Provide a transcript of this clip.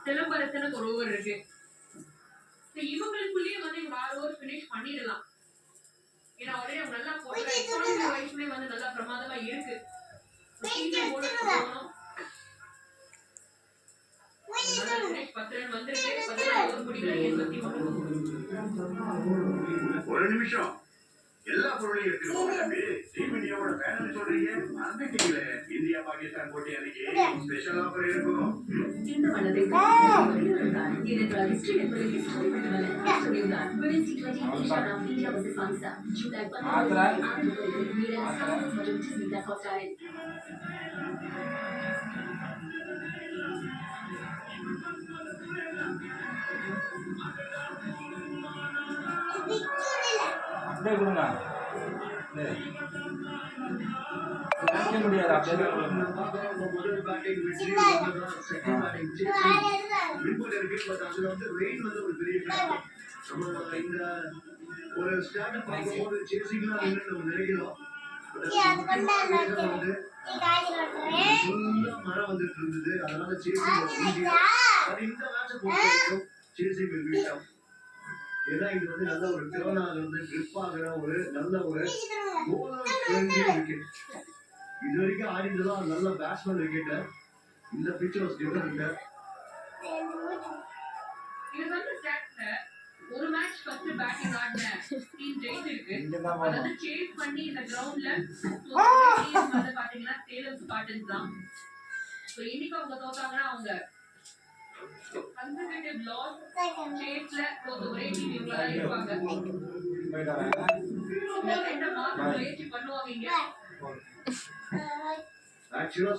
சிலம்பரசனுக்கு ஒரு ஓவர் இருக்கு. இவங்களுக்குள்ளேயே வந்து இவங்க 6 ஓவர் ஃபினிஷ் பண்ணிடலாம். ஏன்னா ஆல்ரெடி அவங்க நல்லா போடுறாங்க. வயசுமே வந்து நல்லா பிரமாதமா இருக்கு. ஒரு நிமிஷம் எல்லா பொருளையும் எடுத்துட்டு போங்க தம்பி. டீம் இந்தியாவோட பேனல் சொல்றீங்க மறந்துட்டீங்களே. இந்தியா பாகிஸ்தான் போட்டி அன்னைக்கு ஸ்பெஷல் ஆஃபர் இருக்கும். இந்த வளத்தை ஏனென்றால் ஹிஸ்டரி என்பது ஹிஸ்டரி மட்டுமல்ல, ஹிஸ்டரியும்தான். Women's T20 edition of India vs Pakistan July 19 மற்றும் டிஸ்னி பிளஸ் ஹாட்ஸ்டாரில். அப்படியே கொடுங்க. முடியாது அப்படியே ஒரு ஸ்டார்ட் பண்ணும்போது சேசிங்லாம் நம்ம நினைக்கிறோம். மழை வந்துட்டு இருந்தது, அதனால சேசிங் இந்த மேட்சை பொறுத்தவரைக்கும் சேசிங் விட்டம். ஏன்னா இது வந்து நல்ல ஒரு திறனாக வந்து கிரிப் ஆகிற ஒரு நல்ல ஒரு விக்கெட். இது வரைக்கும் ஆடிந்ததான் நல்ல பேட்ஸ்மேன் விக்கெட். இந்த பிட்ச் வாஸ் டிஃபரண்ட். இது வந்து ஸ்டாட்ஸ்ல ஒரு மேட்ச் ஃபர்ஸ்ட் பேட்டிங் ஆடின டீம் ஜெயிச்சிருக்கு. அதாவது சேஸ் பண்ணி இந்த கிரவுண்ட்ல டீம் வந்து பாத்தீங்கன்னா சேலம் ஸ்பார்டன்ஸ் தான். சோ இன்னைக்கு அவங்க தோத்தாங்கன்னா அவங்க கன்சர்வேட்டிவ் லாஸ் சேஸ்ல தோத்த ஒரே டீம் இவங்க தான் இருப்பாங்க. என்ன மாற்ற முயற்சி பண்ணுவாங்க. ஆக்சுவலா